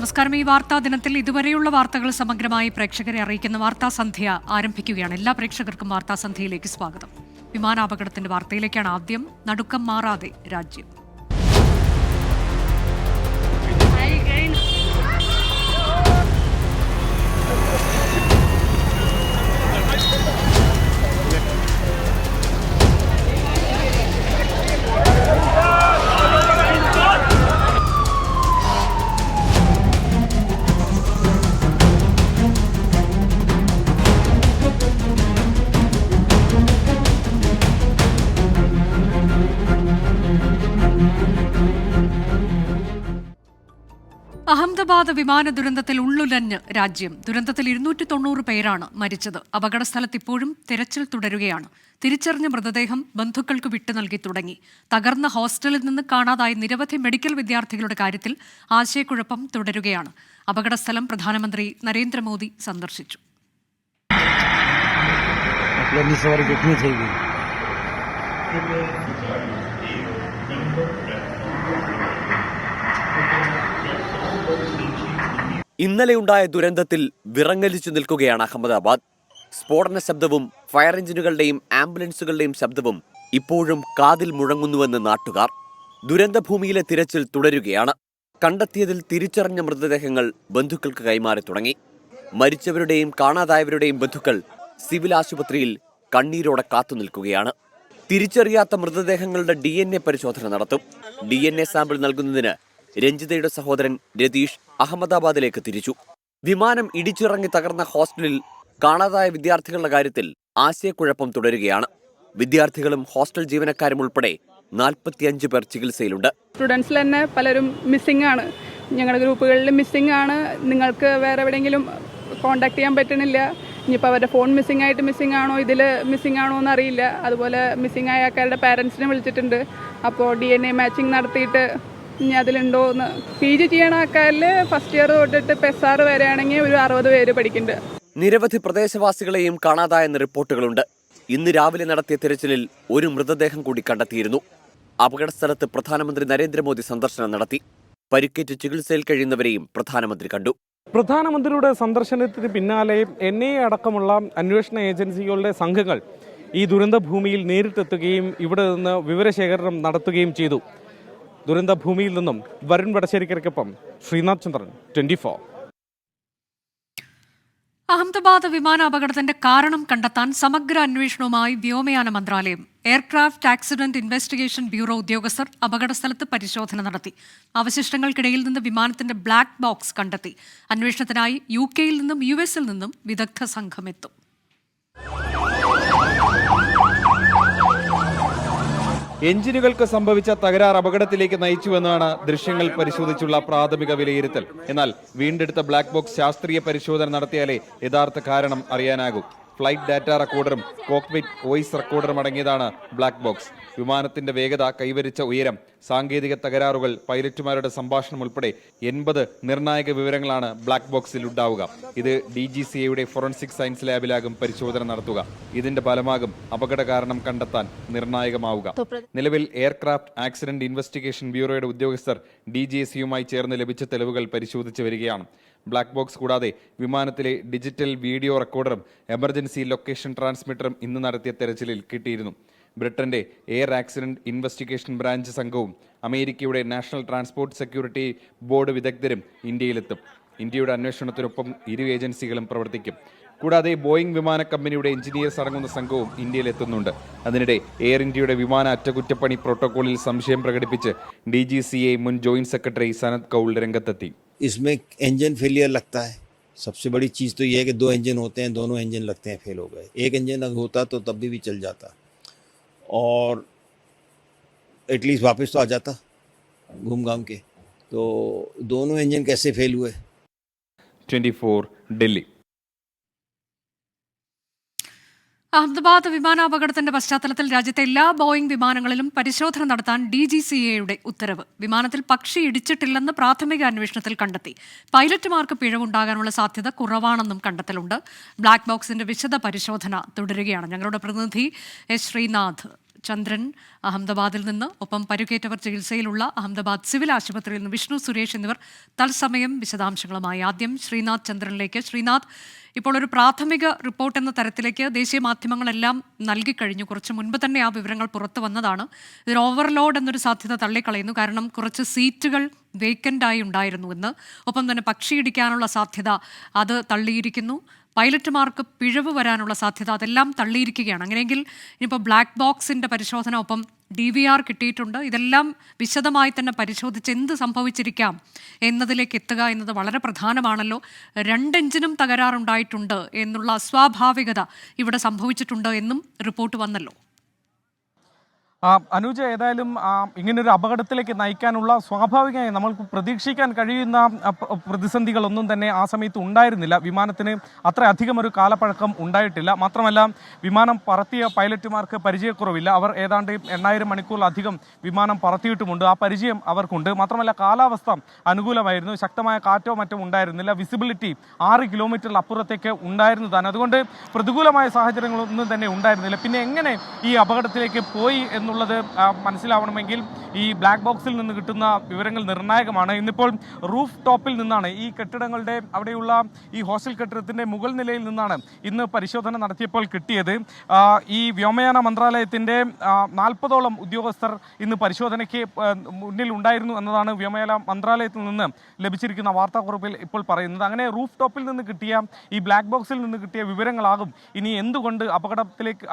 നമസ്കാരം. ഈ വാർത്താ ദിനത്തിൽ ഇതുവരെയുള്ള വാർത്തകൾ സമഗ്രമായി പ്രേക്ഷകരെ അറിയിക്കുന്ന വാർത്താ സന്ധ്യ ആരംഭിക്കുകയാണ്. എല്ലാ പ്രേക്ഷകർക്കും വാർത്താ സന്ധ്യയിലേക്ക് സ്വാഗതം. വിമാനാപകടത്തിന്റെ വാർത്തയിലേക്കാണ് ആദ്യം. നടുക്കം മാറാതെ രാജ്യം. അഹമ്മദാബാദ് വിമാന ദുരന്തത്തിൽ ഉള്ളുലഞ്ഞ് രാജ്യം. ദുരന്തത്തിൽ 290 പേരാണ് മരിച്ചത്. അപകടസ്ഥലത്ത് ഇപ്പോഴും തിരച്ചിൽ തുടരുകയാണ്. തിരിച്ചറിഞ്ഞ മൃതദേഹം ബന്ധുക്കൾക്ക് വിട്ടു നൽകി തുടങ്ങി. തകർന്ന ഹോസ്റ്റലിൽ നിന്ന് കാണാതായ നിരവധി മെഡിക്കൽ വിദ്യാർത്ഥികളുടെ കാര്യത്തിൽ ആശയക്കുഴപ്പം തുടരുകയാണ്. അപകടസ്ഥലം പ്രധാനമന്ത്രി നരേന്ദ്രമോദി സന്ദർശിച്ചു. ഇന്നലെയുണ്ടായ ദുരന്തത്തിൽ വിറങ്ങലിച്ചു നിൽക്കുകയാണ് അഹമ്മദാബാദ്. സ്ഫോടന ശബ്ദവും ഫയർ എഞ്ചിനുകളുടെയും ആംബുലൻസുകളുടെയും ശബ്ദവും ഇപ്പോഴും കാതിൽ മുഴങ്ങുന്നുവെന്ന് നാട്ടുകാർ. ദുരന്തഭൂമിയിലെ തിരച്ചിൽ തുടരുകയാണ്. കണ്ടെത്തിയതിൽ തിരിച്ചറിഞ്ഞ മൃതദേഹങ്ങൾ ബന്ധുക്കൾക്ക് കൈമാറി തുടങ്ങി. മരിച്ചവരുടെയും കാണാതായവരുടെയും ബന്ധുക്കൾ സിവിൽ ആശുപത്രിയിൽ കണ്ണീരോടെ കാത്തുനിൽക്കുകയാണ്. തിരിച്ചറിയാത്ത മൃതദേഹങ്ങളുടെ DNA പരിശോധന നടത്തും. DNA സാമ്പിൾ നൽകുന്നതിന് രഞ്ജിതയുടെ സഹോദരൻ രതീഷ് അഹമ്മദാബാദിലേക്ക് തിരിച്ചു. വിമാനം ഇടിച്ചിറങ്ങി തകർന്ന ഹോസ്റ്റലിൽ കാണാതായ വിദ്യാർത്ഥികളുടെ കാര്യത്തിൽ ആശയക്കുഴപ്പം തുടരുകയാണ്. വിദ്യാർത്ഥികളും ഹോസ്റ്റൽ ജീവനക്കാരും ഉൾപ്പെടെ 45 പേർ ചികിത്സയിലുണ്ട്. സ്റ്റുഡൻസിൽ തന്നെ പലരും മിസ്സിംഗ് ആണ്. ഞങ്ങളുടെ ഗ്രൂപ്പുകളിൽ മിസ്സിംഗ് ആണ്. നിങ്ങൾക്ക് വേറെ എവിടെയെങ്കിലും കോൺടാക്ട് ചെയ്യാൻ പറ്റണില്ല. ഇനിയിപ്പോൾ അവരുടെ ഫോൺ മിസ്സിംഗ് ആണോ ഇതിൽ മിസ്സിംഗ് ആണോ എന്നറിയില്ല. അതുപോലെ മിസ്സിംഗ് ആയ ആൾക്കാരുടെ പാരൻസിനെ വിളിച്ചിട്ടുണ്ട്. അപ്പോൾ DNA മാച്ചിങ് നടത്തിയിട്ട് ഇനി അതിലുണ്ടോ എന്ന്. PG ചെയ്യണ ആൾക്കാരിൽ ഫസ്റ്റ് ഇയർ തൊട്ടിട്ട് PESR വരെയാണെങ്കിൽ ഒരു 60 പേര് പഠിക്കുന്നുണ്ട്. നിരവധി പ്രദേശവാസികളെയും കാണാതായെന്ന് റിപ്പോർട്ടുകളുണ്ട്. ഇന്ന് രാവിലെ നടത്തിയ തിരച്ചിലിൽ ഒരു മൃതദേഹം കൂടി കണ്ടെത്തിയിരുന്നു. അപകടസ്ഥലത്ത് പ്രധാനമന്ത്രി നരേന്ദ്രമോദി സന്ദർശനം നടത്തി. പരിക്കേറ്റ് ചികിത്സയിൽ കഴിയുന്നവരെയും പ്രധാനമന്ത്രി കണ്ടു. പ്രധാനമന്ത്രിയുടെ സന്ദർശനത്തിന് പിന്നാലെ NIA അടക്കമുള്ള അന്വേഷണ ഏജൻസികളുടെ സംഘങ്ങൾ ഈ ദുരന്തഭൂമിയിൽ നേരിട്ടെത്തുകയും ഇവിടെ നിന്ന് വിവരശേഖരണം നടത്തുകയും ചെയ്തു. ദുരന്തഭൂമിയിൽ നിന്നും വരുൺ വടശ്ശേരിക്കൊപ്പം ശ്രീനാഥ് ചന്ദ്രൻ, 24. അഹമ്മദാബാദ് വിമാനാപകടത്തിന്റെ കാരണം കണ്ടെത്താൻ സമഗ്ര അന്വേഷണവുമായി വ്യോമയാന മന്ത്രാലയം. എയർക്രാഫ്റ്റ് ആക്സിഡന്റ് ഇൻവെസ്റ്റിഗേഷൻ ബ്യൂറോ ഉദ്യോഗസ്ഥർ അപകടസ്ഥലത്ത് പരിശോധന നടത്തി. അവശിഷ്ടങ്ങൾക്കിടയിൽ നിന്ന് വിമാനത്തിന്റെ ബ്ലാക്ക് ബോക്സ് കണ്ടെത്തി. അന്വേഷണത്തിനായി UK യിൽ നിന്നും US ൽ നിന്നും വിദഗ്ധ സംഘം എത്തും. എഞ്ചിനുകൾക്ക് സംഭവിച്ച തകരാർ അപകടത്തിലേക്ക് നയിച്ചുവെന്നാണ് ദൃശ്യങ്ങൾ പരിശോധിച്ചുള്ള പ്രാഥമിക വിലയിരുത്തൽ. എന്നാൽ വീണ്ടെടുത്ത ബ്ലാക്ക് ബോക്സ് ശാസ്ത്രീയ പരിശോധന നടത്തിയാലേ യഥാർത്ഥ കാരണം അറിയാനാകൂ. ഫ്ലൈറ്റ് ഡാറ്റ റെക്കോർഡറും കോക്പിറ്റ് വോയിസ് റെക്കോർഡറും അടങ്ങിയതാണ് ബ്ലാക്ക് ബോക്സ്. വിമാനത്തിന്റെ വേഗത, കൈവരിച്ച ഉയരം, സാങ്കേതിക തകരാറുകൾ, പൈലറ്റുമാരുടെ സംഭാഷണം ഉൾപ്പെടെ 80 നിർണായക വിവരങ്ങളാണ് ബ്ലാക്ക് ബോക്സിൽ ഉണ്ടാവുക. ഇത് DGCAയുടെ ഫോറൻസിക് സയൻസ് ലാബിലാകും പരിശോധന നടത്തുക. ഇതിന്റെ ഫലമാകും അപകട കാരണം കണ്ടെത്താൻ നിർണായകമാവുക. നിലവിൽ എയർക്രാഫ്റ്റ് ആക്സിഡന്റ് ഇൻവെസ്റ്റിഗേഷൻ ബ്യൂറോയുടെ ഉദ്യോഗസ്ഥർ DGSയുമായി ചേർന്ന് ലഭിച്ച തെളിവുകൾ പരിശോധിച്ചു വരികയാണ്. ബ്ലാക്ക് ബോക്സ് കൂടാതെ വിമാനത്തിലെ ഡിജിറ്റൽ വീഡിയോ റെക്കോർഡറും എമർജൻസി ലൊക്കേഷൻ ട്രാൻസ്മിറ്ററും ഇന്ന് നടത്തിയ തെരച്ചിലിൽ കിട്ടിയിരുന്നു. ബ്രിട്ടന്റെ എയർ ആക്സിഡന്റ് ഇൻവെസ്റ്റിഗേഷൻ ബ്രാഞ്ച് സംഘവും അമേരിക്കയുടെ നാഷണൽ ട്രാൻസ്പോർട്ട് സെക്യൂരിറ്റി ബോർഡ് വിദഗ്ധരും ഇന്ത്യയിലെത്തും. ഇന്ത്യയുടെ അന്വേഷണത്തിനൊപ്പം ഇരു ഏജൻസികളും പ്രവർത്തിക്കും. കൂടാതെ ബോയിംഗ് വിമാന കമ്പനിയുടെ എഞ്ചിനീയേഴ്സ് അടങ്ങുന്ന സംഘവും ഇന്ത്യയിലെത്തുന്നുണ്ട്. അതിനിടെ എയർ ഇന്ത്യയുടെ വിമാന അറ്റകുറ്റപ്പണി പ്രോട്ടോകോളിൽ സംശയം പ്രകടിപ്പിച്ച് DGCA മുൻ ജോയിന്റ് സെക്രട്ടറി സനത് കൗൾ രംഗത്തെത്തി. इसमें इंजन फेलियर लगता है. सबसे बड़ी चीज़ तो ये है कि 2 इंजन होते हैं, दोनों इंजन लगते हैं फेल हो गए. एक इंजन अगर होता तो तब भी चल जाता और एटलीस्ट वापस तो आ जाता घूम घाम के. तो दोनों इंजन कैसे फेल हुए? 24 दिल्ली. അഹമ്മദാബാദ് വിമാനാപകടത്തിന്റെ പശ്ചാത്തലത്തിൽ രാജ്യത്തെ എല്ലാ ബോയിംഗ് വിമാനങ്ങളിലും പരിശോധന നടത്താൻ DGCAയുടെ ഉത്തരവ്. വിമാനത്തിൽ പക്ഷി ഇടിച്ചിട്ടില്ലെന്ന് പ്രാഥമിക അന്വേഷണത്തിൽ കണ്ടെത്തി. പൈലറ്റുമാർക്ക് പിഴവുണ്ടാകാനുള്ള സാധ്യത കുറവാണെന്നും കണ്ടെത്തലുണ്ട്. ബ്ലാക്ക് ബോക്സിന്റെ വിശദ പരിശോധന തുടരുകയാണ്. ഞങ്ങളുടെ പ്രതിനിധി S. ശ്രീനാഥ് ചന്ദ്രൻ അഹമ്മദാബാദിൽ നിന്ന്, ഒപ്പം പരുക്കേറ്റവർ ചികിത്സയിലുള്ള അഹമ്മദാബാദ് സിവിൽ ആശുപത്രിയിൽ നിന്ന് വിഷ്ണു സുരേഷ് എന്നിവർ തത്സമയം വിശദാംശങ്ങളുമായി. ആദ്യം ശ്രീനാഥ് ചന്ദ്രനിലേക്ക്. ശ്രീനാഥ്, ഇപ്പോൾ ഒരു പ്രാഥമിക റിപ്പോർട്ട് എന്ന തരത്തിലേക്ക് ദേശീയ മാധ്യമങ്ങളെല്ലാം നൽകിക്കഴിഞ്ഞു. കുറച്ച് മുൻപ് തന്നെ ആ വിവരങ്ങൾ പുറത്തു വന്നതാണ്. ഇതിൽ ഓവർലോഡ് എന്നൊരു സാധ്യത തള്ളിക്കളയുന്നു. കാരണം കുറച്ച് സീറ്റുകൾ വേക്കൻ്റായി ഉണ്ടായിരുന്നുവെന്ന്, ഒപ്പം തന്നെ പക്ഷിയിടിക്കാനുള്ള സാധ്യത അത് തള്ളിയിരിക്കുന്നു. പൈലറ്റുമാർക്ക് പിഴവ് വരാനുള്ള സാധ്യത അതെല്ലാം തള്ളിയിരിക്കുകയാണ്. അങ്ങനെയെങ്കിൽ ഇനിയിപ്പോൾ ബ്ലാക്ക് ബോക്സിൻ്റെ പരിശോധന, ഒപ്പം DVR കിട്ടിയിട്ടുണ്ട്. ഇതെല്ലാം വിശദമായി തന്നെ പരിശോധിച്ച് എന്ത് സംഭവിച്ചിരിക്കാം എന്നതിലേക്ക് എത്തുക എന്നത് വളരെ പ്രധാനമാണല്ലോ. 2 എഞ്ചിനും തകരാറുണ്ടായിട്ടുണ്ട് എന്നുള്ള അസ്വാഭാവികത ഇവിടെ സംഭവിച്ചിട്ടുണ്ട് എന്നും റിപ്പോർട്ട് വന്നല്ലോ. അനുജ, ഏതായാലും ഇങ്ങനൊരു അപകടത്തിലേക്ക് നയിക്കാനുള്ള സ്വാഭാവികമായി നമ്മൾക്ക് പ്രതീക്ഷിക്കാൻ കഴിയുന്ന പ്രതിസന്ധികളൊന്നും തന്നെ ആ സമയത്ത് ഉണ്ടായിരുന്നില്ല. വിമാനത്തിന് അത്രയധികം ഒരു കാലപ്പഴക്കം ഉണ്ടായിട്ടില്ല. മാത്രമല്ല, വിമാനം പറത്തിയ പൈലറ്റുമാർക്ക് പരിചയക്കുറവില്ല. അവർ ഏതാണ്ട് 8000 മണിക്കൂറിലധികം വിമാനം പറത്തിയിട്ടുമുണ്ട്. ആ പരിചയം അവർക്കുണ്ട്. മാത്രമല്ല, കാലാവസ്ഥ അനുകൂലമായിരുന്നു. ശക്തമായ കാറ്റോ മറ്റോ ഉണ്ടായിരുന്നില്ല. വിസിബിലിറ്റി 6 കിലോമീറ്ററിൽ അപ്പുറത്തേക്ക് ഉണ്ടായിരുന്നതാണ്. അതുകൊണ്ട് പ്രതികൂലമായ സാഹചര്യങ്ങളൊന്നും തന്നെ ഉണ്ടായിരുന്നില്ല. പിന്നെ എങ്ങനെ ഈ അപകടത്തിലേക്ക് പോയി എന്നുള്ളത് മനസ്സിലാവണമെങ്കിൽ ഈ ബ്ലാക്ക് ബോക്സിൽ നിന്ന് കിട്ടുന്ന വിവരങ്ങൾ നിർണായകമാണ്. ഇന്നിപ്പോൾ റൂഫ് ടോപ്പിൽ നിന്നാണ്, ഈ കെട്ടിടങ്ങളുടെ അവിടെയുള്ള ഈ ഹോസ്റ്റൽ കെട്ടിടത്തിൻ്റെ മുകൾ നിലയിൽ നിന്നാണ് ഇന്ന് പരിശോധന നടത്തിയപ്പോൾ കിട്ടിയത്. ഈ വ്യോമയാന മന്ത്രാലയത്തിൻ്റെ 40ഓളം ഉദ്യോഗസ്ഥർ ഇന്ന് പരിശോധനയ്ക്ക് മുന്നിൽ ഉണ്ടായിരുന്നു എന്നതാണ് വ്യോമയാന മന്ത്രാലയത്തിൽ നിന്ന് ലഭിച്ചിരിക്കുന്ന വാർത്താക്കുറിപ്പിൽ ഇപ്പോൾ പറയുന്നത്. അങ്ങനെ റൂഫ് ടോപ്പിൽ നിന്ന് കിട്ടിയ ഈ ബ്ലാക്ക് ബോക്സിൽ നിന്ന് കിട്ടിയ വിവരങ്ങളാകും ഇനി എന്തുകൊണ്ട്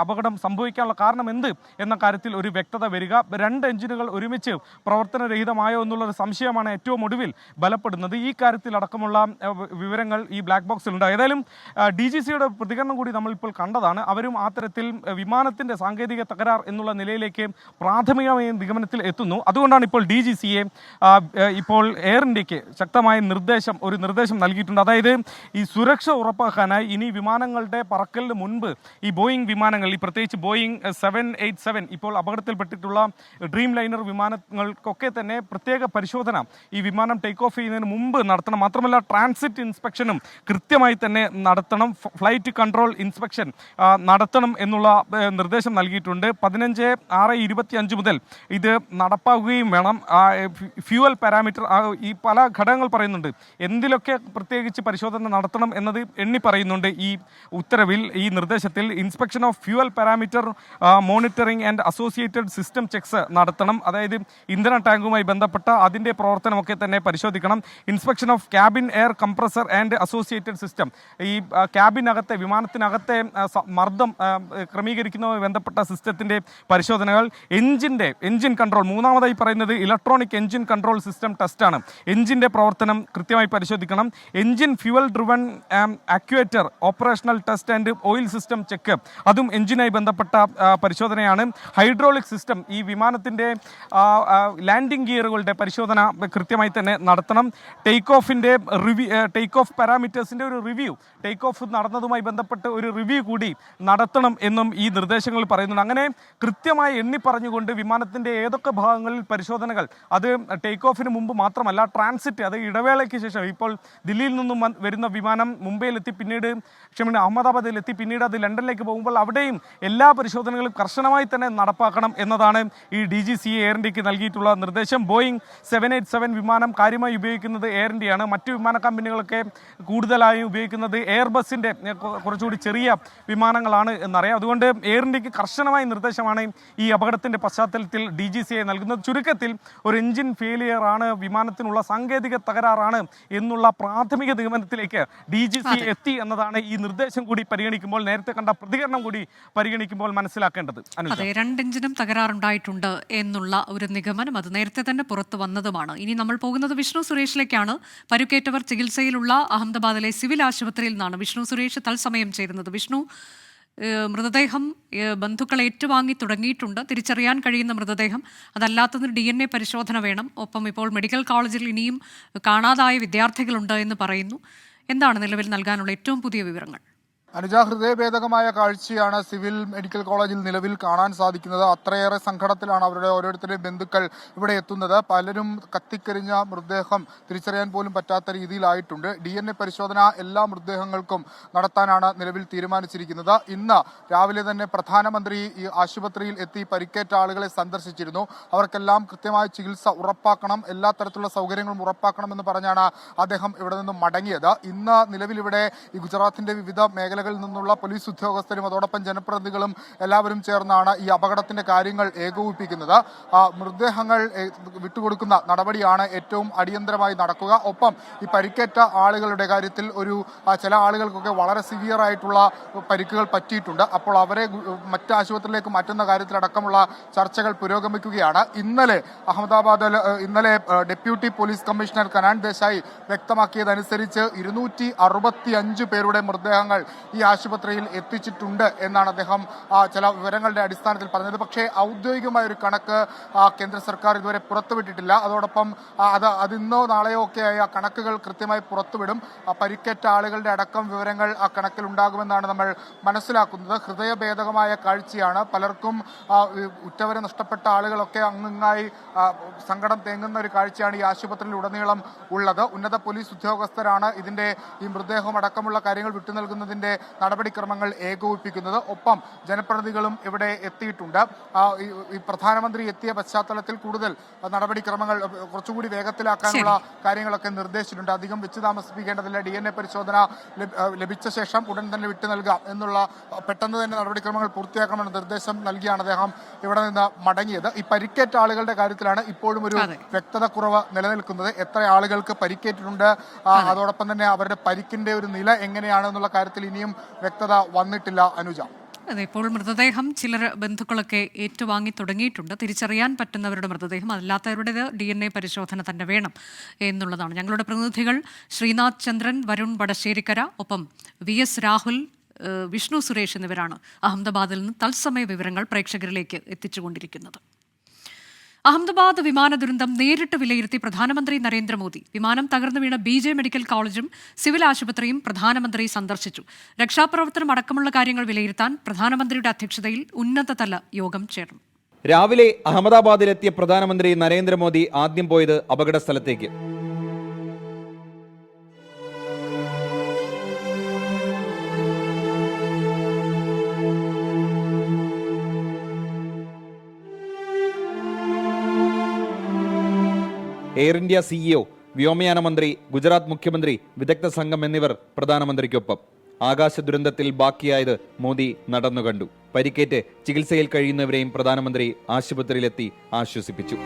അപകടം സംഭവിക്കാനുള്ള കാരണം എന്ത് എന്ന കാര്യത്തിൽ ഒരു വ്യക്തത വരിക. 2 എഞ്ചിനുകൾ ഒരുമിച്ച് പ്രവർത്തനരഹിതമായോ എന്നുള്ളൊരു സംശയമാണ് ഏറ്റവും ഒടുവിൽ ബലപ്പെടുന്നത്. ഈ കാര്യത്തിൽ അടക്കമുള്ള വിവരങ്ങൾ ഈ ബ്ലാക്ക് ബോക്സിലുണ്ട്. ഏതായാലും DGCയുടെ പ്രതികരണം കൂടി നമ്മളിപ്പോൾ കണ്ടതാണ്. അവരും ആ തരത്തിൽ വിമാനത്തിൻ്റെ സാങ്കേതിക തകരാർ എന്നുള്ള നിലയിലേക്ക് പ്രാഥമികമായ നിഗമനത്തിൽ എത്തുന്നു. അതുകൊണ്ടാണ് ഇപ്പോൾ DGCയെ ഇപ്പോൾ എയർ ഇന്ത്യക്ക് ശക്തമായ ഒരു നിർദ്ദേശം നൽകിയിട്ടുണ്ട്. അതായത് ഈ സുരക്ഷ ഉറപ്പാക്കാനായി ഇനി വിമാനങ്ങളുടെ പറക്കലിന് മുൻപ് ഈ ബോയിങ് വിമാനങ്ങൾ, ഈ പ്രത്യേകിച്ച് ബോയിങ് 787 ഇപ്പോൾ അപകടത്തിൽപ്പെട്ടിട്ടുള്ള ഡ്രീം ലൈനർ വിമാനങ്ങൾക്കൊക്കെ തന്നെ പ്രത്യേക പരിശോധന ഈ വിമാനം ടേക്ക് ഓഫ് ചെയ്യുന്നതിന് മുമ്പ് നടത്തണം. മാത്രമല്ല, ട്രാൻസിറ്റ് ഇൻസ്പെക്ഷനും കൃത്യമായി തന്നെ നടത്തണം. ഫ്ലൈറ്റ് കൺട്രോൾ ഇൻസ്പെക്ഷൻ നടത്തണം എന്നുള്ള നിർദ്ദേശം നൽകിയിട്ടുണ്ട്. 15/6/25 മുതൽ ഇത് നടപ്പാക്കുകയും വേണം. ഫ്യൂവൽ പാരാമീറ്റർ, ഈ പല ഘടകങ്ങൾ പറയുന്നുണ്ട്. എന്തിലൊക്കെ പ്രത്യേകിച്ച് പരിശോധന നടത്തണം എന്നത് എണ്ണി പറയുന്നുണ്ട് ഈ ഉത്തരവിൽ, ഈ നിർദ്ദേശത്തിൽ. Inspection of fuel parameter monitoring and associated system checks നടത്തണം. അതായത് ഇന്ധന ടാങ്കുമായി ബന്ധപ്പെട്ട അതിൻ്റെ പ്രവർത്തനമൊക്കെ തന്നെ പരിശോധിക്കണം. Inspection of cabin air compressor and associated system, ഈ ക്യാബിനകത്തെ വിമാനത്തിനകത്തെ മർദ്ദം ക്രമീകരിക്കുന്നതുമായി ബന്ധപ്പെട്ട സിസ്റ്റത്തിൻ്റെ പരിശോധനകൾ. എഞ്ചിൻ കൺട്രോൾ, മൂന്നാമതായി പറയുന്നത് ഇലക്ട്രോണിക് എഞ്ചിൻ കൺട്രോൾ സിസ്റ്റം ടെസ്റ്റാണ്. എഞ്ചിൻ്റെ പ്രവർത്തനം കൃത്യമായി പരിശോധിക്കണം. Engine fuel driven actuator operational test and oil system check, അതും എഞ്ചിനായി ബന്ധപ്പെട്ട പരിശോധനയാണ്. ഹൈഡ്രോളിക് സിസ്റ്റം, ഈ വിമാനത്തിൻ്റെ ലാൻഡിംഗ് ഗിയറുകളുടെ പരിശോധന കൃത്യമായി തന്നെ നടത്തണം. ടേക്ക് ഓഫ് പാരാമീറ്റേഴ്സിൻ്റെ ഒരു റിവ്യൂ, ടേക്ക് ഓഫ് നടന്നതുമായി ബന്ധപ്പെട്ട് ഒരു റിവ്യൂ കൂടി നടത്തണം എന്നും ഈ നിർദ്ദേശങ്ങൾ പറയുന്നുണ്ട്. അങ്ങനെ കൃത്യമായി എണ്ണി പറഞ്ഞുകൊണ്ട് വിമാനത്തിൻ്റെ ഏതൊക്കെ ഭാഗങ്ങളിൽ പരിശോധനകൾ, അത് ടേക്ക് ഓഫിന് മുമ്പ് മാത്രമല്ല, ട്രാൻസിറ്റ്, അത് ഇടവേളയ്ക്ക് ശേഷം, ഇപ്പോൾ ദില്ലിയിൽ നിന്നും വരുന്ന വിമാനം മുംബൈയിലെത്തി, അഹമ്മദാബാദിലെത്തി, പിന്നീട് അത് ലണ്ടനിലേക്ക് പോകുമ്പോൾ അവിടെയും എല്ലാ പരിശോധനകളും കർശനമായി തന്നെ നടപ്പാക്കണം എന്നതാണ് ഈ DGC എയർ ഇന്ത്യക്ക് നൽകിയിട്ടുള്ള നിർദ്ദേശം. ബോയിങ് 787 വിമാനം കാര്യമായി ഉപയോഗിക്കുന്നത് എയർ ഇന്ത്യയാണ്. മറ്റു വിമാന കമ്പനികളൊക്കെ കൂടുതലായും ഉപയോഗിക്കുന്നത് എയർബസിൻ്റെ കുറച്ചുകൂടി ചെറിയ വിമാനങ്ങളാണ് എന്നറിയാം. അതുകൊണ്ട് എയർ ഇന്ത്യക്ക് കർശനമായ നിർദ്ദേശമാണ് ഈ അപകടത്തിൻ്റെ പശ്ചാത്തലത്തിൽ DGCയെ നൽകുന്നത്. ചുരുക്കത്തിൽ ഒരു എഞ്ചിൻ ഫെയിലിയർ ആണ്, വിമാനത്തിനുള്ള സാങ്കേതിക തകരാറാണ് എന്നുള്ള പ്രാഥമിക നിഗമനത്തിലേക്ക് DGC എത്തി എന്നതാണ് ഈ നിർദ്ദേശം കൂടി പരിഗണിക്കുമ്പോൾ, നേരത്തെ കണ്ട പ്രതികരണം കൂടി പരിഗണിക്കുമ്പോൾ മനസ്സിലാക്കേണ്ടത്. അതെ, 2 എഞ്ചിനും തകരാറുണ്ടായിട്ടുണ്ട് എന്നുള്ള ഒരു നിഗമനം അത് നേരത്തെ തന്നെ പുറത്തു വന്നതുമാണ്. ഇനി നമ്മൾ പോകുന്നത് വിഷ്ണു സുരേഷിലേക്കാണ്. പരുക്കേറ്റവർ ചികിത്സയിലുള്ള അഹമ്മദാബാദിലെ സിവിൽ ആശുപത്രിയിൽ നിന്നാണ് വിഷ്ണു സുരേഷ് തത്സമയം ചേരുന്നത്. വിഷ്ണു, മൃതദേഹം ബന്ധുക്കൾ ഏറ്റുവാങ്ങി തുടങ്ങിയിട്ടുണ്ട്. തിരിച്ചറിയാൻ കഴിയുന്ന മൃതദേഹം, അതല്ലാത്തതിന് DNA പരിശോധന വേണം. ഒപ്പം ഇപ്പോൾ മെഡിക്കൽ കോളേജിൽ ഇനിയും കാണാതായ വിദ്യാർത്ഥികളുണ്ട് എന്ന് പറയുന്നു. എന്താണ് നിലവിൽ നൽകാനുള്ള ഏറ്റവും പുതിയ വിവരങ്ങൾ? അനുജ, ഹൃദയഭേദകമായ കാഴ്ചയാണ് സിവിൽ മെഡിക്കൽ കോളേജിൽ നിലവിൽ കാണാൻ സാധിക്കുന്നത്. അത്രയേറെ സങ്കടത്തിലാണ് അവരുടെ ഓരോരുത്തരുടെയും ബന്ധുക്കൾ ഇവിടെ എത്തുന്നത്. പലരും കത്തിക്കരിഞ്ഞ മൃതദേഹം തിരിച്ചറിയാൻ പോലും പറ്റാത്ത രീതിയിലായിട്ടുണ്ട്. DNA പരിശോധന എല്ലാ മൃതദേഹങ്ങൾക്കും നടത്താനാണ് നിലവിൽ തീരുമാനിച്ചിരിക്കുന്നത്. ഇന്ന് രാവിലെ തന്നെ പ്രധാനമന്ത്രി ഈ ആശുപത്രിയിൽ എത്തി പരിക്കേറ്റ ആളുകളെ സന്ദർശിച്ചിരുന്നു. അവർക്കെല്ലാം കൃത്യമായ ചികിത്സ ഉറപ്പാക്കണം, എല്ലാ തരത്തിലുള്ള സൗകര്യങ്ങളും ഉറപ്പാക്കണമെന്ന് പറഞ്ഞാണ് അദ്ദേഹം ഇവിടെ നിന്നും മടങ്ങിയത്. ഇന്ന് നിലവിൽ ഇവിടെ ഈ ഗുജറാത്തിന്റെ വിവിധ മേഖലകളിൽ നിന്നുള്ള പോലീസ് ഉദ്യോഗസ്ഥരും അതോടൊപ്പം ജനപ്രതിനിധികളും എല്ലാവരും ചേർന്നാണ് ഈ അപകടത്തിന്റെ കാര്യങ്ങൾ ഏകോപിപ്പിക്കുന്നത്. മൃതദേഹങ്ങൾ വിട്ടുകൊടുക്കുന്ന നടപടിയാണ് ഏറ്റവും അടിയന്തരമായി നടക്കുക. ഒപ്പം ഈ പരിക്കേറ്റ ആളുകളുടെ കാര്യത്തിൽ ചില ആളുകൾക്കൊക്കെ വളരെ സിവിയർ ആയിട്ടുള്ള പരിക്കുകൾ പറ്റിയിട്ടുണ്ട്. അപ്പോൾ അവരെ മറ്റ് ആശുപത്രിയിലേക്ക് മാറ്റുന്ന കാര്യത്തിലടക്കമുള്ള ചർച്ചകൾ പുരോഗമിക്കുകയാണ്. ഇന്നലെ deputy police commissioner Kanan Desai വ്യക്തമാക്കിയതനുസരിച്ച് 265 പേരുടെ മൃതദേഹങ്ങൾ ഈ ആശുപത്രിയിൽ എത്തിച്ചിട്ടുണ്ട് എന്നാണ് അദ്ദേഹം ചില വിവരങ്ങളുടെ അടിസ്ഥാനത്തിൽ പറഞ്ഞത്. പക്ഷേ ഔദ്യോഗികമായ ഒരു കണക്ക് കേന്ദ്ര സർക്കാർ ഇതുവരെ പുറത്തുവിട്ടിട്ടില്ല. അതോടൊപ്പം അത് ഇന്നോ നാളെയോ ഒക്കെയായി ആ കണക്കുകൾ കൃത്യമായി പുറത്തുവിടും. പരിക്കേറ്റ ആളുകളുടെ അടക്കം വിവരങ്ങൾ ആ കണക്കിൽ ഉണ്ടാകുമെന്നാണ് നമ്മൾ മനസ്സിലാക്കുന്നത്. ഹൃദയഭേദകമായ കാഴ്ചയാണ്. പലർക്കും ഉറ്റവരെ നഷ്ടപ്പെട്ട ആളുകളൊക്കെ അങ്ങിങ്ങായി സങ്കടം തേങ്ങുന്ന ഒരു കാഴ്ചയാണ് ഈ ആശുപത്രിയിൽ ഉടനീളം ഉള്ളത്. ഉന്നത പോലീസ് ഉദ്യോഗസ്ഥരാണ് ഈ മൃതദേഹം അടക്കമുള്ള കാര്യങ്ങൾ വിട്ടു നൽകുന്നതിന്റെ നടപടിക്രമങ്ങൾ ഏകോപിപ്പിക്കുന്നത്. ഒപ്പം ജനപ്രതിനിധികളും ഇവിടെ എത്തിയിട്ടുണ്ട്. ഈ പ്രധാനമന്ത്രി എത്തിയ പശ്ചാത്തലത്തിൽ കൂടുതൽ നടപടിക്രമങ്ങൾ കുറച്ചുകൂടി വേഗത്തിലാക്കാനുള്ള കാര്യങ്ങളൊക്കെ നിർദ്ദേശിച്ചിട്ടുണ്ട്. അധികം വെച്ച് താമസിപ്പിക്കേണ്ടതില്ല. DNA പരിശോധന ലഭിച്ച ശേഷം ഉടൻ തന്നെ വിട്ടു നൽകാം എന്നുള്ള പെട്ടെന്ന് തന്നെ നടപടിക്രമങ്ങൾ പൂർത്തിയാക്കണമെന്ന നിർദ്ദേശം നൽകിയാണ് അദ്ദേഹം ഇവിടെ നിന്ന് മടങ്ങിയത്. ഈ പരിക്കേറ്റ ആളുകളുടെ കാര്യത്തിലാണ് ഇപ്പോഴും ഒരു വ്യക്തത കുറവ് നിലനിൽക്കുന്നത്. എത്ര ആളുകൾക്ക് പരിക്കേറ്റിട്ടുണ്ട്, അതോടൊപ്പം തന്നെ അവരുടെ പരിക്കിന്റെ ഒരു നില എങ്ങനെയാണെന്നുള്ള കാര്യത്തിൽ ഇനിയും വ്യക്തത വന്നിട്ടില്ല. അനുജ, അതെ, ഇപ്പോൾ മൃതദേഹം ചിലർ ബന്ധുക്കളൊക്കെ ഏറ്റുവാങ്ങി തുടങ്ങിയിട്ടുണ്ട്. തിരിച്ചറിയാൻ പറ്റുന്നവരുടെ മൃതദേഹം, അല്ലാത്തവരുടേത് DNA പരിശോധന തന്നെ വേണം എന്നുള്ളതാണ്. ഞങ്ങളുടെ പ്രതിനിധികൾ ശ്രീനാഥ് ചന്ദ്രൻ, വരുൺ വടശ്ശേരിക്കര, ഒപ്പം VS രാഹുൽ, വിഷ്ണു സുരേഷ് എന്നിവരാണ് അഹമ്മദാബാദിൽ നിന്ന് തത്സമയ വിവരങ്ങൾ പ്രേക്ഷകരിലേക്ക് എത്തിച്ചുകൊണ്ടിരിക്കുന്നത്. അഹമ്മദാബാദ് വിമാന ദുരന്തം നേരിട്ട് വിലയിരുത്തി പ്രധാനമന്ത്രി നരേന്ദ്രമോദി. വിമാനം തകർന്നു വീണ BJ മെഡിക്കൽ കോളേജും സിവിൽ ആശുപത്രിയും പ്രധാനമന്ത്രി സന്ദർശിച്ചു. രക്ഷാപ്രവർത്തനം അടക്കമുള്ള കാര്യങ്ങൾ വിലയിരുത്താൻ പ്രധാനമന്ത്രിയുടെ അധ്യക്ഷതയിൽ ഉന്നതതല യോഗം ചേർന്നു. രാവിലെ അഹമ്മദാബാദിലെത്തിയ പ്രധാനമന്ത്രി നരേന്ദ്രമോദി ആദ്യം പോയത് അപകട സ്ഥലത്തേക്ക്. എയർ ഇന്ത്യ CEO, വ്യോമയാന മന്ത്രി, ഗുജറാത്ത് മുഖ്യമന്ത്രി, വിദഗ്ധ സംഘം എന്നിവർ പ്രധാനമന്ത്രിക്കൊപ്പം. ആകാശ ദുരന്തത്തിൽ ബാക്കിയായത് മോദി നടന്നുകണ്ടു. പരിക്കേറ്റ് ചികിത്സയിൽ കഴിയുന്നവരെയും പ്രധാനമന്ത്രി ആശുപത്രിയിലെത്തി ആശ്വസിപ്പിച്ചു.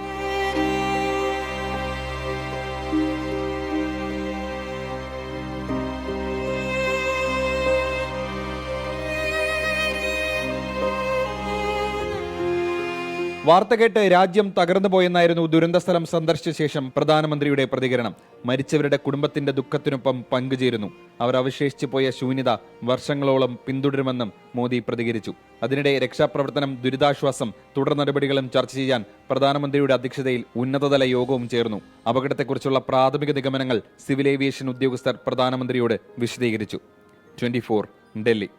വാർത്ത കേട്ട് രാജ്യം തകർന്നുപോയെന്നായിരുന്നു ദുരന്തസ്ഥലം സന്ദർശിച്ച ശേഷം പ്രധാനമന്ത്രിയുടെ പ്രതികരണം. മരിച്ചവരുടെ കുടുംബത്തിന്റെ ദുഃഖത്തിനൊപ്പം പങ്കുചേരുന്നു. അവർ അവശേഷിച്ചു പോയ ശൂന്യത വർഷങ്ങളോളം പിന്തുടരുമെന്നും മോദി പ്രതികരിച്ചു. അതിനിടെ രക്ഷാപ്രവർത്തനം, ദുരിതാശ്വാസം, തുടർ നടപടികളും ചർച്ച ചെയ്യാൻ പ്രധാനമന്ത്രിയുടെ അധ്യക്ഷതയിൽ ഉന്നതതല യോഗവും ചേർന്നു. അപകടത്തെക്കുറിച്ചുള്ള പ്രാഥമിക നിഗമനങ്ങൾ സിവിൽ ഏവിയേഷൻ ഉദ്യോഗസ്ഥർ പ്രധാനമന്ത്രിയോട് വിശദീകരിച്ചു. 24 ഡൽഹി.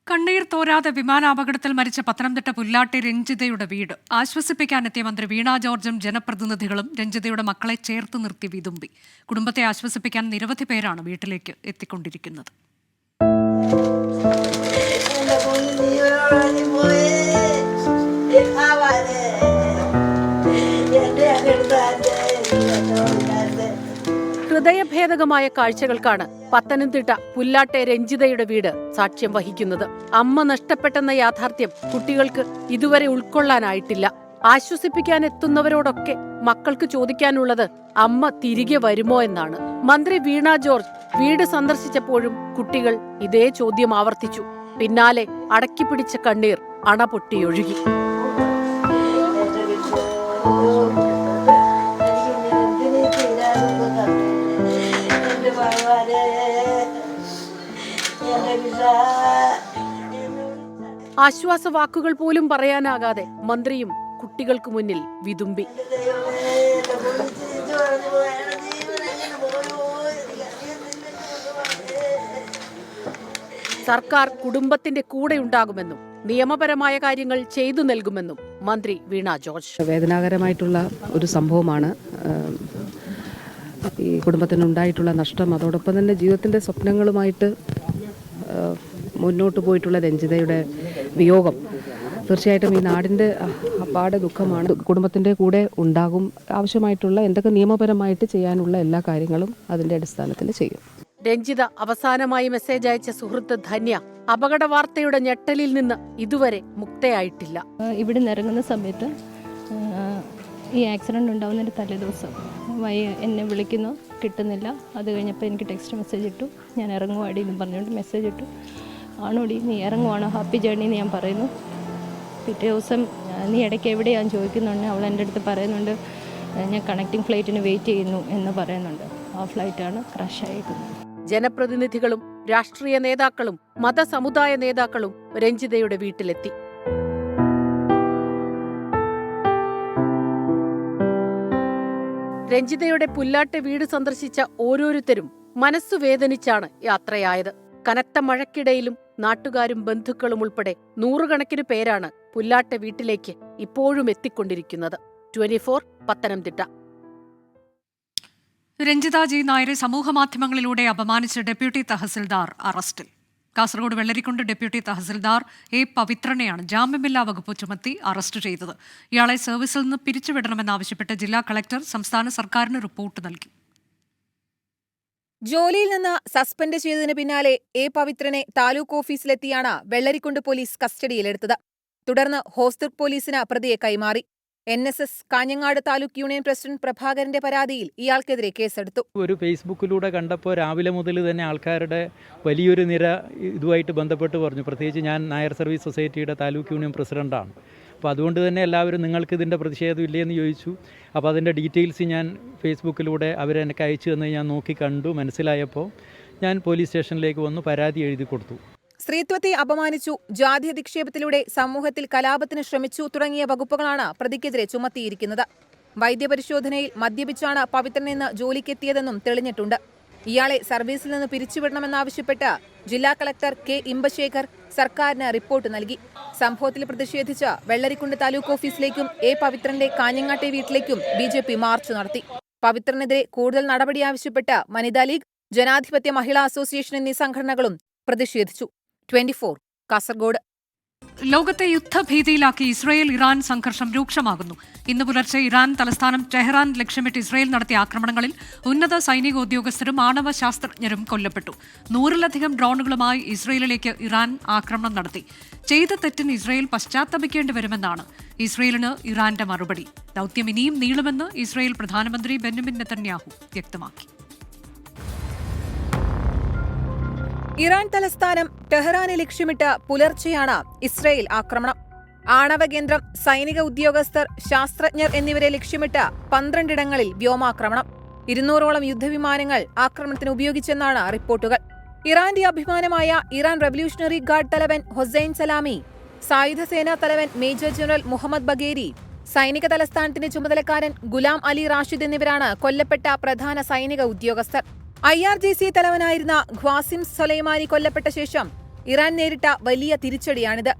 കണ്ണീർ തോരാതെ വിമാനാപകടത്തിൽ മരിച്ച പത്തനംതിട്ട പുല്ലാട്ടി രഞ്ജിതയുടെ വീട് ആശ്വസിപ്പിക്കാനെത്തിയ മന്ത്രി വീണ ജോർജും ജനപ്രതിനിധികളും രഞ്ജിതയുടെ മക്കളെ ചേർത്ത് നിർത്തി വിതുമ്പി. കുടുംബത്തെ ആശ്വസിപ്പിക്കാൻ നിരവധി പേരാണ് വീട്ടിലേക്ക് എത്തിക്കൊണ്ടിരിക്കുന്നത്. ഹൃദയഭേദകമായ കാഴ്ചകൾക്കാണ് പത്തനംതിട്ട പുല്ലാട്ടെ രഞ്ജിതയുടെ വീട് സാക്ഷ്യം വഹിക്കുന്നത്. അമ്മ നഷ്ടപ്പെട്ടെന്ന യാഥാർത്ഥ്യം കുട്ടികൾക്ക് ഇതുവരെ ഉൾക്കൊള്ളാനായിട്ടില്ല. ആശ്വസിപ്പിക്കാൻ എത്തുന്നവരോടൊക്കെ മക്കൾക്ക് ചോദിക്കാനുള്ളത് അമ്മ തിരികെ വരുമോ എന്നാണ്. മന്ത്രി വീണ ജോർജ് വീട് സന്ദർശിച്ചപ്പോഴും കുട്ടികൾ ഇതേ ചോദ്യം ആവർത്തിച്ചു. പിന്നാലെ അടക്കിപ്പിടിച്ച കണ്ണീർ അണ പൊട്ടിയൊഴുകി. ആശ്വാസവാക്കുകൾ പോലും പറയാനാകാതെ മന്ത്രിയും കുട്ടികൾക്ക് മുന്നിൽ വിതുമ്പി. സർക്കാർ കുടുംബത്തിന്റെ കൂടെയുണ്ടാകുമെന്നും നിയമപരമായ കാര്യങ്ങൾ ചെയ്തു നൽകുമെന്നും മന്ത്രി വീണ ജോർജ്. വേദനാകരമായിട്ടുള്ള ഒരു സംഭവമാണ് ഈ കുടുംബത്തിനുണ്ടായിട്ടുള്ള നഷ്ടം. അതോടൊപ്പം തന്നെ ജീവിതത്തിൻ്റെ സ്വപ്നങ്ങളുമായിട്ട് മുന്നോട്ട് പോയിട്ടുള്ള രഞ്ജിതയുടെ വിയോഗം തീർച്ചയായിട്ടും ഈ നാടിൻ്റെ അപാര ദുഃഖമാണ്. കുടുംബത്തിൻ്റെ കൂടെ ഉണ്ടാകും. ആവശ്യമായിട്ടുള്ള എന്തൊക്കെ നിയമപരമായിട്ട് ചെയ്യാനുള്ള എല്ലാ കാര്യങ്ങളും അതിൻ്റെ അടിസ്ഥാനത്തിൽ ചെയ്യും. രഞ്ജിത അവസാനമായി മെസ്സേജ് അയച്ച സുഹൃത്ത് ധന്യ അപകട വാർത്തയുടെ ഞെട്ടലിൽ നിന്ന് ഇതുവരെ മുക്തയായിട്ടില്ല. ഇവിടെ നിന്ന് ഇറങ്ങുന്ന സമയത്ത് ഈ ആക്സിഡൻറ്റ് ഉണ്ടാകുന്നതിൻ്റെ തലേദിവസം എന്നെ വിളിക്കുന്നു, കിട്ടുന്നില്ല. അത് കഴിഞ്ഞപ്പോൾ എനിക്ക് ടെക്സ്റ്റ് മെസ്സേജ് ഇട്ടു, ഞാൻ ഇറങ്ങുവാടി എന്ന് പറഞ്ഞുകൊണ്ട് മെസ്സേജ് ഇട്ടു. ആണോടി നീ ഇറങ്ങുവാണോ, ഹാപ്പി ജേർണി എന്ന് ഞാൻ പറയുന്നു. പിറ്റേ ദിവസം നീ ഇടയ്ക്ക് എവിടെയാണെന്ന് ചോദിക്കുന്നുണ്ട്. അവൾ എൻ്റെ അടുത്ത് പറയുന്നുണ്ട് ഞാൻ കണക്റ്റിംഗ് ഫ്ലൈറ്റിന് വെയിറ്റ് ചെയ്യുന്നു എന്ന് പറയുന്നുണ്ട്. ആ ഫ്ലൈറ്റാണ് ക്രാഷായിരിക്കുന്നത്. ജനപ്രതിനിധികളും രാഷ്ട്രീയ നേതാക്കളും മതസമുദായ നേതാക്കളും രഞ്ജിതയുടെ വീട്ടിലെത്തി. രഞ്ജിതയുടെ പുല്ലാട്ടെ വീട് സന്ദർശിച്ച ഓരോരുത്തരും മനസ്സു വേദനിച്ചാണ് യാത്രയായത്. കനത്ത മഴയ്ക്കിടയിലും നാട്ടുകാരും ബന്ധുക്കളും ഉൾപ്പെടെ നൂറുകണക്കിന് പേരാണ് പുല്ലാട്ടെ വീട്ടിലേക്ക് ഇപ്പോഴും എത്തിക്കൊണ്ടിരിക്കുന്നത്. 24 പത്തനംതിട്ട. രഞ്ജിത ജി നായരെ സമൂഹമാധ്യമങ്ങളിലൂടെ അപമാനിച്ച ഡെപ്യൂട്ടി തഹസിൽദാർ അറസ്റ്റിൽ. കാസർഗോഡ് വെള്ളരിക്കുണ്ട് ഡെപ്യൂട്ടി തഹസിൽദാർ എ പവിത്രനെയാണ് ജാമ്യമില്ലാ വകുപ്പ് ചുമത്തി അറസ്റ്റ് ചെയ്തത്. ഇയാളെ സർവീസിൽ നിന്ന് പിരിച്ചുവിടണമെന്നാവശ്യപ്പെട്ട് ജില്ലാ കളക്ടർ സംസ്ഥാന സർക്കാരിന് റിപ്പോർട്ട് നൽകി. ജോലിയിൽ നിന്ന് സസ്പെൻഡ് ചെയ്തതിന് പിന്നാലെ എ പവിത്രനെ താലൂക്ക് ഓഫീസിലെത്തിയാണ് വെള്ളരിക്കുണ്ട് പോലീസ് കസ്റ്റഡിയിലെടുത്തത്. തുടർന്ന് ഹോസ്ദുർഗ് പോലീസിന് പ്രതിയെ കൈമാറി. NSS Kanhangad taluk union president പ്രഭാകരന്റെ പരാതിയിൽ ഇയാൾക്കെതിരെ കേസെടുത്തു. ഒരു ഫേസ്ബുക്കിലൂടെ കണ്ടപ്പോൾ രാവിലെ മുതൽ തന്നെ ആൾക്കാരുടെ വലിയൊരു നിര ഇതുമായിട്ട് ബന്ധപ്പെട്ട് പറഞ്ഞു. പ്രത്യേകിച്ച് ഞാൻ നായർ സർവീസ് സൊസൈറ്റിയുടെ താലൂക്ക് യൂണിയൻ പ്രസിഡന്റാണ്. അപ്പോൾ അതുകൊണ്ട് തന്നെ എല്ലാവരും നിങ്ങൾക്ക് ഇതിൻ്റെ പ്രതിഷേധം ഇല്ലയെന്ന് ചോദിച്ചു. അപ്പോൾ അതിൻ്റെ ഡീറ്റെയിൽസ് ഞാൻ ഫേസ്ബുക്കിലൂടെ അവരെനിക്ക് അയച്ചു തന്നെ ഞാൻ നോക്കി കണ്ടു. മനസ്സിലായപ്പോൾ ഞാൻ പോലീസ് സ്റ്റേഷനിലേക്ക് വന്നു പരാതി എഴുതി കൊടുത്തു. സ്ത്രീത്വത്തെ അപമാനിച്ചു, ജാതി അധിക്ഷേപത്തിലൂടെ സമൂഹത്തിൽ കലാപത്തിന് ശ്രമിച്ചു തുടങ്ങിയ വകുപ്പുകളാണ് പ്രതിക്കെതിരെ ചുമത്തിയിരിക്കുന്നത്. വൈദ്യപരിശോധനയിൽ മദ്യപിച്ചാണ് പവിത്രനെന്ന് ജോലിക്കെത്തിയതെന്നും തെളിഞ്ഞിട്ടുണ്ട്. ഇയാളെ സർവീസിൽ നിന്ന് പിരിച്ചുവിടണമെന്നാവശ്യപ്പെട്ട് ജില്ലാ കളക്ടർ കെ ഇമ്പശേഖർ സർക്കാരിന് റിപ്പോർട്ട് നൽകി. സംഭവത്തിൽ പ്രതിഷേധിച്ച് വെള്ളരിക്കുണ്ട് താലൂക്ക് ഓഫീസിലേക്കും എ പവിത്രന്റെ കാഞ്ഞങ്ങാട്ടെ വീട്ടിലേക്കും BJP മാർച്ച് നടത്തി. പവിത്രനെതിരെ കൂടുതൽ നടപടി ആവശ്യപ്പെട്ട് വനിതാ ലീഗ്, ജനാധിപത്യ മഹിളാ അസോസിയേഷൻ എന്നീ സംഘടനകളും പ്രതിഷേധിച്ചു. 24 കാസർഗോഡ്. ലോകത്തെ യുദ്ധഭീതിയിലാക്കി ഇസ്രയേൽ ഇറാൻ സംഘർഷം രൂക്ഷമാകുന്നു. ഇന്ന് പുലർച്ചെ ഇറാൻ തലസ്ഥാനം ടെഹ്റാൻ ലക്ഷ്യമിട്ട് ഇസ്രയേൽ നടത്തിയ ആക്രമണങ്ങളിൽ ഉന്നത സൈനിക ഉദ്യോഗസ്ഥരും ആണവ ശാസ്ത്രജ്ഞരും കൊല്ലപ്പെട്ടു. 100-ലധികം ഡ്രോണുകളുമായി ഇസ്രയേലിലേക്ക് ഇറാൻ ആക്രമണം നടത്തി. ചെയ്ത തെറ്റിന് ഇസ്രയേൽ പശ്ചാത്തപിക്കേണ്ടി വരുമെന്നാണ് ഇസ്രയേലിന് ഇറാന്റെ മറുപടി. ദൗത്യം ഇനിയും നീളുമെന്ന് ഇസ്രയേൽ പ്രധാനമന്ത്രി ബെന്യാമിൻ നെതന്യാഹു വ്യക്തമാക്കി. ഇറാൻ തലസ്ഥാനം ടെഹ്റാനെ ലക്ഷ്യമിട്ട് പുലർച്ചെയാണ് ഇസ്രയേൽ ആക്രമണം. ആണവ കേന്ദ്രം, സൈനിക ഉദ്യോഗസ്ഥർ, ശാസ്ത്രജ്ഞർ എന്നിവരെ ലക്ഷ്യമിട്ട് 12 ഇടങ്ങളിൽ വ്യോമാക്രമണം. 200ഓളം യുദ്ധവിമാനങ്ങൾ ആക്രമണത്തിന് ഉപയോഗിച്ചെന്നാണ് റിപ്പോർട്ടുകൾ. ഇറാന്റെ അഭിമാനമായ ഇറാൻ റവല്യൂഷണറി ഗാർഡ് തലവൻ ഹൊസൈൻ സലാമി, സായുധ സേനാ തലവൻ മേജർ ജനറൽ മുഹമ്മദ് ബഗേരി, സൈനിക തലസ്ഥാനത്തിന്റെ ചുമതലക്കാരൻ ഗുലാം അലി റാഷിദ് എന്നിവരാണ് കൊല്ലപ്പെട്ട പ്രധാന സൈനിക ഉദ്യോഗസ്ഥർ. IRGC തലവനായിരുന്ന ഖ്വാസിം സൊലൈമാനി കൊല്ലപ്പെട്ട ശേഷം ഇറാൻ നേരിട്ട വലിയ തിരിച്ചടിയാണിത്.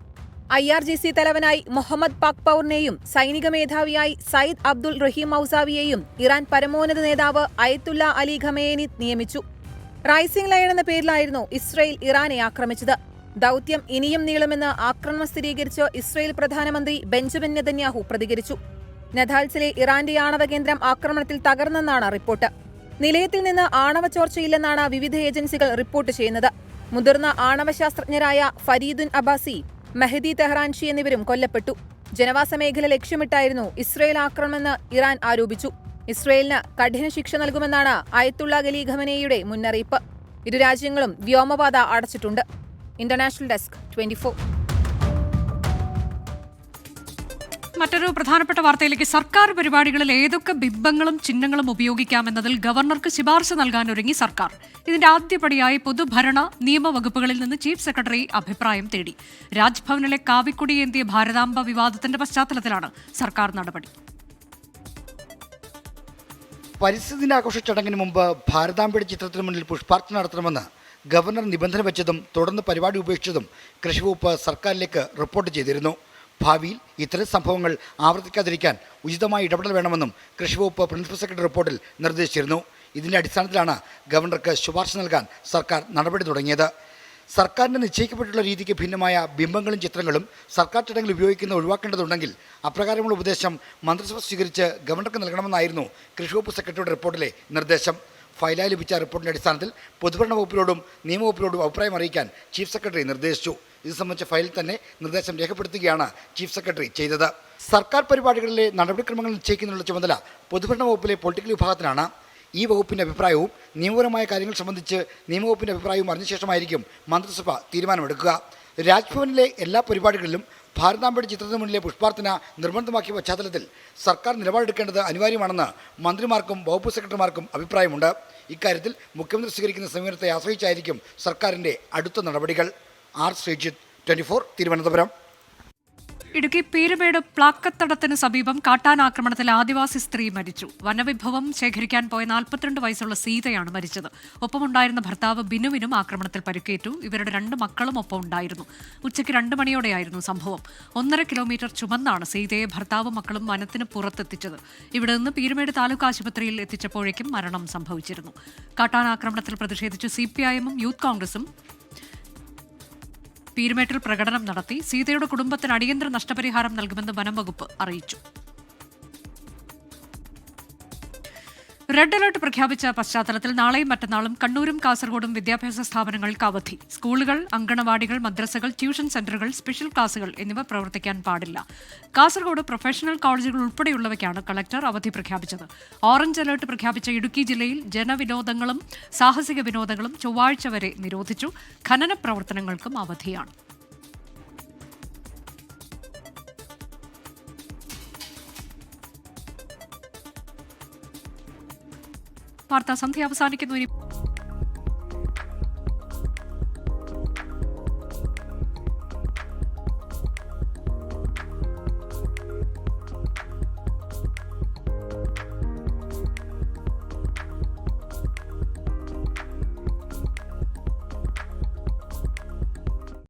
IRGC തലവനായി മുഹമ്മദ് പാക്പൌറിനെയും സൈനിക മേധാവിയായി സയ്യിദ് അബ്ദുൾ റഹീം മൗസാവിയെയും ഇറാൻ പരമോന്നത നേതാവ് അയത്തുള്ള അലി ഖമേനി നിയമിച്ചു. റൈസിംഗ് ലയൺ എന്ന പേരിലായിരുന്നു ഇസ്രയേൽ ഇറാനെ ആക്രമിച്ചത്. ദൗത്യം ഇനിയും നീളുമെന്ന് ആക്രമണം സ്ഥിരീകരിച്ച് ഇസ്രയേൽ പ്രധാനമന്ത്രി ബെഞ്ചമിൻ നെതന്യാഹു പ്രതികരിച്ചു. നഥാൽസിലെ ഇറാന്റെ ആണവ കേന്ദ്രം ആക്രമണത്തിൽ തകർന്നെന്നാണ് റിപ്പോർട്ട്. നിലയത്തിൽ നിന്ന് ആണവ ചോർച്ചയില്ലെന്നാണ് വിവിധ ഏജൻസികൾ റിപ്പോർട്ട് ചെയ്യുന്നത്. മുതിർന്ന ആണവ ശാസ്ത്രജ്ഞരായ ഫരീദുൻ അബ്ബാസി, മെഹദി തെഹ്റാൻഷി എന്നിവരും കൊല്ലപ്പെട്ടു. ജനവാസ മേഖല ലക്ഷ്യമിട്ടായിരുന്നു ഇസ്രയേൽ ആക്രമണമെന്ന് ഇറാൻ ആരോപിച്ചു. ഇസ്രയേലിന് കഠിന ശിക്ഷ നൽകുമെന്നാണ് അയത്തുള്ള അലി ഖമേനിയുടെ മുന്നറിയിപ്പ്. ഇരു രാജ്യങ്ങളും വ്യോമപാത അടച്ചിട്ടുണ്ട്. International desk 24. മറ്റൊരു പ്രധാനപ്പെട്ട വാർത്തയിലേക്ക്. സർക്കാർ പരിപാടികളിൽ ഏതൊക്കെ ബിംബങ്ങളും ചിഹ്നങ്ങളും ഉപയോഗിക്കാമെന്നതിൽ ഗവർണർക്ക് ശുപാർശ നൽകാനൊരുങ്ങി സർക്കാർ. ഇതിന്റെ ആദ്യപടിയായി പൊതുഭരണ നിയമ വകുപ്പുകളിൽ നിന്ന് ചീഫ് സെക്രട്ടറി അഭിപ്രായം തേടി. രാജ്ഭവനിലെ കാവിക്കൊടിയേന്തിയ ഭാരതാംബ വിവാദത്തിന്റെ പശ്ചാത്തലത്തിലാണ് സർക്കാർ നടപടി. പരിസ്ഥിതി ദിനാഘോഷ ചടങ്ങിന് മുമ്പ് ഭാരതാംബയുടെ ചിത്രത്തിന് മുന്നിൽ പുഷ്പാർച്ചന നടത്തണമെന്ന് ഗവർണർ നിബന്ധന വെച്ചതും തുടർന്ന് പരിപാടി ഉപേക്ഷിച്ചതും കൃഷിവകുപ്പ് സർക്കാരിലേക്ക് റിപ്പോർട്ട് ചെയ്തിരുന്നു. ഭാവിയിൽ ഇത്തരം സംഭവങ്ങൾ ആവർത്തിക്കാതിരിക്കാൻ ഉചിതമായ ഇടപെടൽ വേണമെന്നും കൃഷിവകുപ്പ് പ്രിൻസിപ്പൽ സെക്രട്ടറി റിപ്പോർട്ടിൽ നിർദ്ദേശിച്ചിരുന്നു. ഇതിന്റെ അടിസ്ഥാനത്തിലാണ് ഗവർണർക്ക് ശുപാർശ നൽകാൻ സർക്കാർ നടപടി തുടങ്ങിയത്. സർക്കാരിന് നിശ്ചയിക്കപ്പെട്ടുള്ള രീതിക്ക് ഭിന്നമായ ബിംബങ്ങളും ചിത്രങ്ങളും സർക്കാർ ചടങ്ങിൽ ഉപയോഗിക്കുന്ന ഒഴിവാക്കേണ്ടതുണ്ടെങ്കിൽ അപ്രകാരമുള്ള ഉപദേശം മന്ത്രിസഭ സ്വീകരിച്ച് ഗവർണർക്ക് നൽകണമെന്നായിരുന്നു കൃഷിവകുപ്പ് സെക്രട്ടറിയുടെ റിപ്പോർട്ടിലെ നിർദ്ദേശം. ഫയലായി ലഭിച്ച റിപ്പോർട്ടിന്റെ അടിസ്ഥാനത്തിൽ പൊതുഭരണ വകുപ്പിനോടും നിയമവകുപ്പിനോടും അഭിപ്രായം അറിയിക്കാൻ ചീഫ് സെക്രട്ടറി നിർദ്ദേശിച്ചു. ഇത് സംബന്ധിച്ച ഫയലിൽ തന്നെ നിർദ്ദേശം രേഖപ്പെടുത്തുകയാണ് ചീഫ് സെക്രട്ടറി ചെയ്തത്. സർക്കാർ പരിപാടികളിലെ നടപടിക്രമങ്ങൾ നിശ്ചയിക്കുന്നതിനുള്ള ചുമതല പൊതുഭരണ വകുപ്പിലെ പൊളിറ്റിക്കൽ വിഭാഗത്തിനാണ്. ഈ വകുപ്പിന്റെ അഭിപ്രായവും നിയമപരമായ കാര്യങ്ങൾ സംബന്ധിച്ച് നിയമവകുപ്പിന്റെ അഭിപ്രായവും അറിഞ്ഞ ശേഷമായിരിക്കും മന്ത്രിസഭ തീരുമാനമെടുക്കുക. രാജ്ഭവനിലെ എല്ലാ പരിപാടികളിലും ഭാരതാംബയുടെ ചിത്രത്തിന് മുന്നിലെ പുഷ്പാർച്ചന നിർബന്ധമാക്കിയ പശ്ചാത്തലത്തിൽ സർക്കാർ നിലപാടെടുക്കേണ്ടത് അനിവാര്യമാണെന്ന് മന്ത്രിമാർക്കും വകുപ്പ് സെക്രട്ടറിമാർക്കും അഭിപ്രായമുണ്ട്. ഇക്കാര്യത്തിൽ മുഖ്യമന്ത്രി സ്വീകരിക്കുന്ന സമീപനത്തെ ആശ്രയിച്ചായിരിക്കും സർക്കാരിന്റെ അടുത്ത നടപടികൾ. ആർ ശ്രീജിത്ത്, 24, തിരുവനന്തപുരം. ഇടുക്കി പീരുമേട് പ്ലാക്കത്തടത്തിന് സമീപം കാട്ടാനാക്രമണത്തിൽ ആദിവാസി സ്ത്രീ മരിച്ചു. വനവിഭവം ശേഖരിക്കാൻ പോയ 42 വയസ്സുള്ള സീതയാണ് മരിച്ചത്. ഒപ്പമുണ്ടായിരുന്ന ഭർത്താവ് ബിനുവിനും ആക്രമണത്തിൽ പരിക്കേറ്റു. ഇവരുടെ 2 മക്കളും ഒപ്പം ഉണ്ടായിരുന്നു. ഉച്ചയ്ക്ക് 2 മണിയോടെയായിരുന്നു സംഭവം. 1.5 കിലോമീറ്റർ ചുമന്നാണ് സീതയെ ഭർത്താവും മക്കളും വനത്തിന് പുറത്തെത്തിച്ചത്. ഇവിടെ നിന്ന് പീരുമേട് താലൂക്ക് ആശുപത്രിയിൽ എത്തിച്ചപ്പോഴേക്കും മരണം സംഭവിച്ചിരുന്നു. കാട്ടാനാക്രമണത്തിൽ പ്രതിഷേധിച്ച് CPIM-ഉം യൂത്ത് കോൺഗ്രസും പീരുമേട്ടിൽ പ്രകടനം നടത്തി. സീതയുടെ കുടുംബത്തിന് അടിയന്തര നഷ്ടപരിഹാരം നൽകുമെന്ന് വനം വകുപ്പ് അറിയിച്ചു. റെഡ് അലർട്ട് പ്രഖ്യാപിച്ച പശ്ചാത്തലത്തിൽ നാളെയും മറ്റന്നാളും കണ്ണൂരും കാസർഗോഡും വിദ്യാഭ്യാസ സ്ഥാപനങ്ങൾക്ക് അവധി. സ്കൂളുകൾ, അങ്കണവാടികൾ, മദ്രസകൾ, ട്യൂഷൻ സെന്ററുകൾ, സ്പെഷ്യൽ ക്ലാസുകൾ എന്നിവ പ്രവർത്തിക്കാൻ പാടില്ല. കാസർഗോഡ് പ്രൊഫഷണൽ കോളേജുകൾ ഉൾപ്പെടെയുള്ളവയ്ക്കാണ് കളക്ടർ അവധി പ്രഖ്യാപിച്ചത്. ഓറഞ്ച് അലർട്ട് പ്രഖ്യാപിച്ച ഇടുക്കി ജില്ലയിൽ ജനവിനോദങ്ങളും സാഹസിക വിനോദങ്ങളും ചൊവ്വാഴ്ച വരെ നിരോധിച്ചു. ഖനന പ്രവർത്തനങ്ങൾക്കും അവധിയാണ്. വാർത്താ സന്ധ്യ അവസാനിക്കുന്നു.